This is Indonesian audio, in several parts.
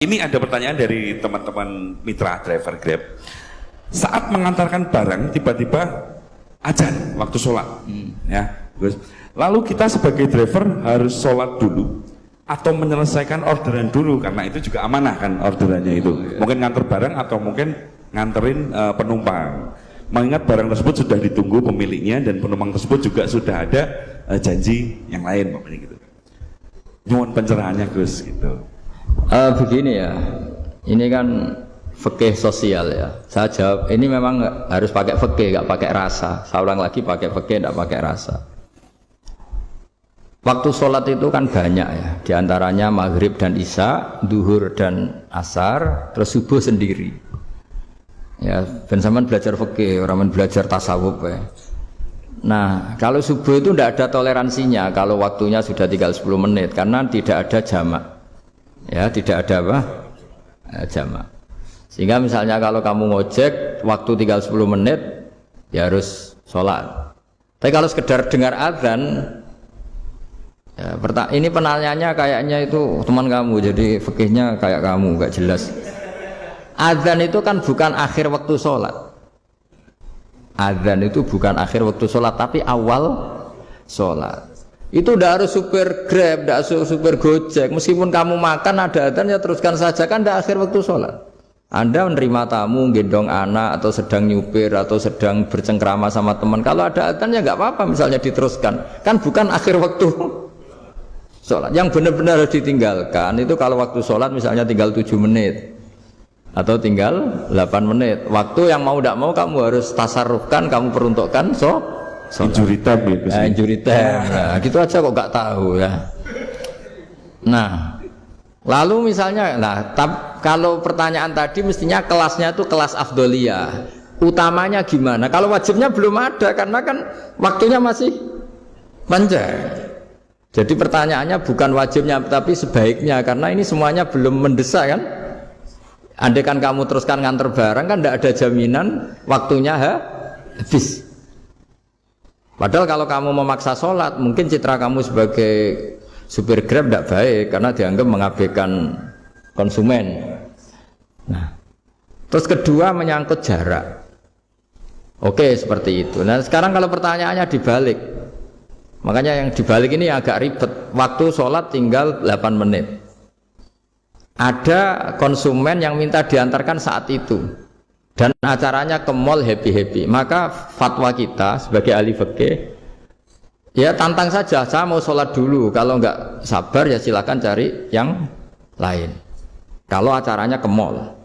Ini ada pertanyaan dari teman-teman mitra driver Grab. Saat mengantarkan barang tiba-tiba azan waktu sholat, ya. Lalu kita sebagai driver harus sholat dulu atau menyelesaikan orderan dulu karena itu juga amanah kan orderannya itu. Mungkin nganter barang atau mungkin nganterin penumpang. Mengingat barang tersebut sudah ditunggu pemiliknya dan penumpang tersebut juga sudah ada janji yang lain, gitu. Nyuwun pencerahannya Gus gitu. Begini ya, ini kan fikih sosial ya. Saya jawab, ini memang harus pakai fikih, nggak pakai rasa. Saya ulang lagi, pakai fikih, nggak pakai rasa. Waktu sholat itu kan banyak ya, diantaranya maghrib dan isya, duhur dan asar, terus subuh sendiri. Ya, ben sampean belajar fikih, orang belajar tasawuf ya. Nah, kalau subuh itu tidak ada toleransinya kalau waktunya sudah tinggal 10 menit karena tidak ada jamak. Ya, tidak ada apa? Jamak. Sehingga misalnya kalau kamu ngojek waktu tinggal 10 menit ya harus sholat. Tapi kalau sekedar dengar azan ya, ini penanyanya kayaknya itu teman kamu, jadi fikihnya kayak kamu, nggak jelas. Azan itu kan bukan akhir waktu sholat. Azan itu bukan akhir waktu sholat, tapi awal sholat. Itu tidak harus supir Grab, tidak harus supir Gojek. Meskipun kamu makan ada adzan ya teruskan saja, kan tidak akhir waktu sholat. Anda menerima tamu, gendong anak, atau sedang nyupir, atau sedang bercengkrama sama teman. Kalau ada adzan ya nggak apa-apa, misalnya diteruskan. Kan bukan akhir waktu sholat. Yang benar-benar harus ditinggalkan itu kalau waktu sholat misalnya tinggal 7 menit. Atau tinggal 8 menit. Waktu yang mau tidak mau kamu harus tasarrufkan, kamu peruntukkan injury time ya, injury time. Nah, gitu aja kok nggak tahu ya. Nah, lalu misalnya, kalau pertanyaan tadi mestinya kelasnya itu kelas afdoliyah. Utamanya gimana? Kalau wajibnya belum ada karena kan waktunya masih panjang. Jadi pertanyaannya bukan wajibnya tapi sebaiknya karena ini semuanya belum mendesak kan? Andai kan kamu teruskan nganter barang kan tidak ada jaminan waktunya habis. Padahal kalau kamu memaksa sholat, mungkin citra kamu sebagai supir Grab tidak baik karena dianggap mengabaikan konsumen. Nah, terus kedua menyangkut jarak. Oke, seperti itu. Nah, sekarang kalau pertanyaannya dibalik, makanya yang dibalik ini agak ribet. Waktu sholat tinggal 8 menit. Ada konsumen yang minta diantarkan saat itu. Dan acaranya ke mall happy-happy. Maka fatwa kita sebagai ahli fikih, ya tantang saja, saya mau sholat dulu. Kalau nggak sabar ya silakan cari yang lain. Kalau acaranya ke mall.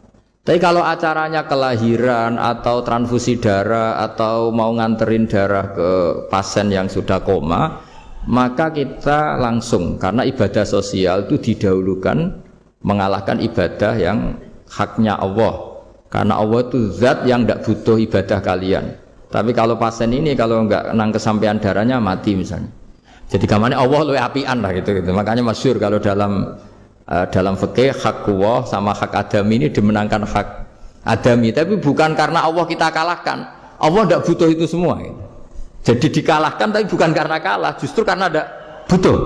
Tapi kalau acaranya kelahiran atau transfusi darah atau mau nganterin darah ke pasien yang sudah koma, maka kita langsung, karena ibadah sosial itu didahulukan mengalahkan ibadah yang haknya Allah. Karena Allah itu zat yang tidak butuh ibadah kalian. Tapi kalau pasien ini kalau nggak nang kesampaian darahnya mati misalnya. Jadi gamane Allah luwih apian lah gitu. Makanya masyhur kalau dalam fikih hak Allah sama hak adami ini dimenangkan hak adami. Tapi bukan karena Allah kita kalahkan. Allah tidak butuh itu semua. Gitu. Jadi dikalahkan tapi bukan karena kalah, justru karena tidak butuh.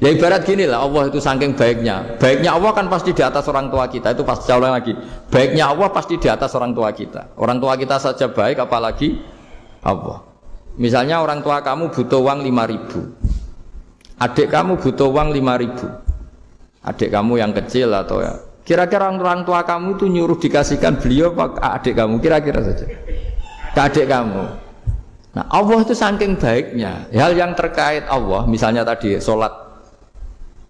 Ya ibarat gini lah, Allah itu saking baiknya. Baiknya Allah kan pasti di atas orang tua kita. Itu pasti ulang lagi. Baiknya Allah pasti di atas orang tua kita. Orang tua kita saja baik, apalagi Allah. Misalnya orang tua kamu butuh uang 5.000. Adik kamu butuh uang 5.000. Adik kamu yang kecil atau ya. Kira-kira orang tua kamu itu nyuruh dikasihkan beliau apa adik kamu? Kira-kira saja. Ke adik kamu. Nah Allah itu saking baiknya. Hal yang terkait Allah, misalnya tadi sholat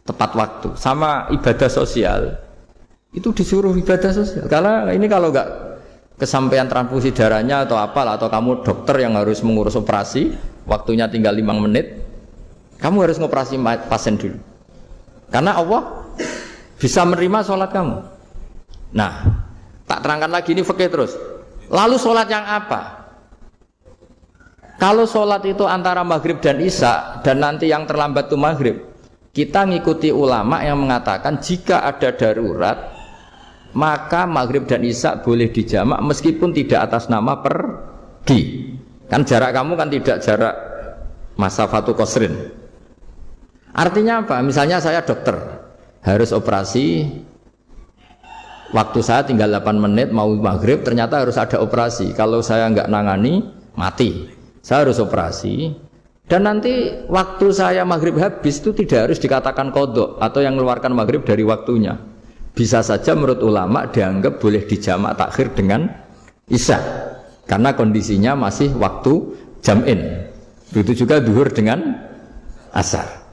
tepat waktu sama ibadah sosial itu disuruh ibadah sosial karena ini kalau nggak kesampaian transfusi darahnya atau apalah atau kamu dokter yang harus mengurus operasi waktunya tinggal 5 menit kamu harus ngoperasi pasien dulu karena Allah bisa menerima sholat kamu. Nah tak terangkan lagi ini fikih terus. Lalu sholat yang apa? Kalau sholat itu antara maghrib dan isya dan nanti yang terlambat itu maghrib, kita ngikuti ulama yang mengatakan jika ada darurat maka maghrib dan isya boleh dijamak meskipun tidak atas nama pergi. Kan jarak kamu kan tidak jarak masafatu qasrin. Artinya apa? Misalnya saya dokter, harus operasi, waktu saya tinggal 8 menit mau maghrib, ternyata harus ada operasi. Kalau saya nggak nangani, mati. Saya harus operasi. Dan nanti waktu saya maghrib habis itu tidak harus dikatakan kodok atau yang mengeluarkan maghrib dari waktunya. Bisa saja menurut ulama dianggap boleh dijamak takhir dengan isya. Karena kondisinya masih waktu jam'in. Begitu juga duhur dengan asar.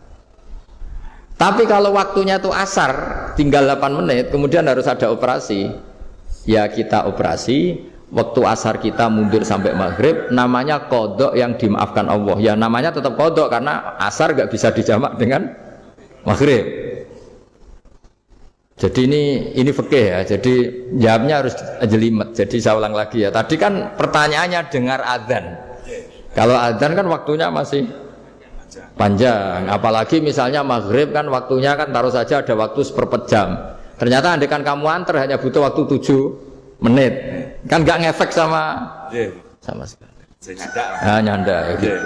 Tapi kalau waktunya itu asar, tinggal 8 menit, kemudian harus ada operasi. Ya kita operasi, waktu asar kita mundur sampai maghrib, namanya kodok yang dimaafkan Allah. Ya namanya tetap kodok karena asar gak bisa dijamak dengan maghrib. Jadi ini fikih ya, jadi jawabnya harus jelimet. Jadi saya ulang lagi ya, tadi kan pertanyaannya dengar adzan. Kalau adzan kan waktunya masih panjang, apalagi misalnya maghrib kan waktunya kan taruh saja ada waktu seperempat jam. Ternyata andekan kamu antar hanya butuh waktu 7 menit, kan nggak ngefek sama sekali. Saya nyanda. Nyanda ya gitu.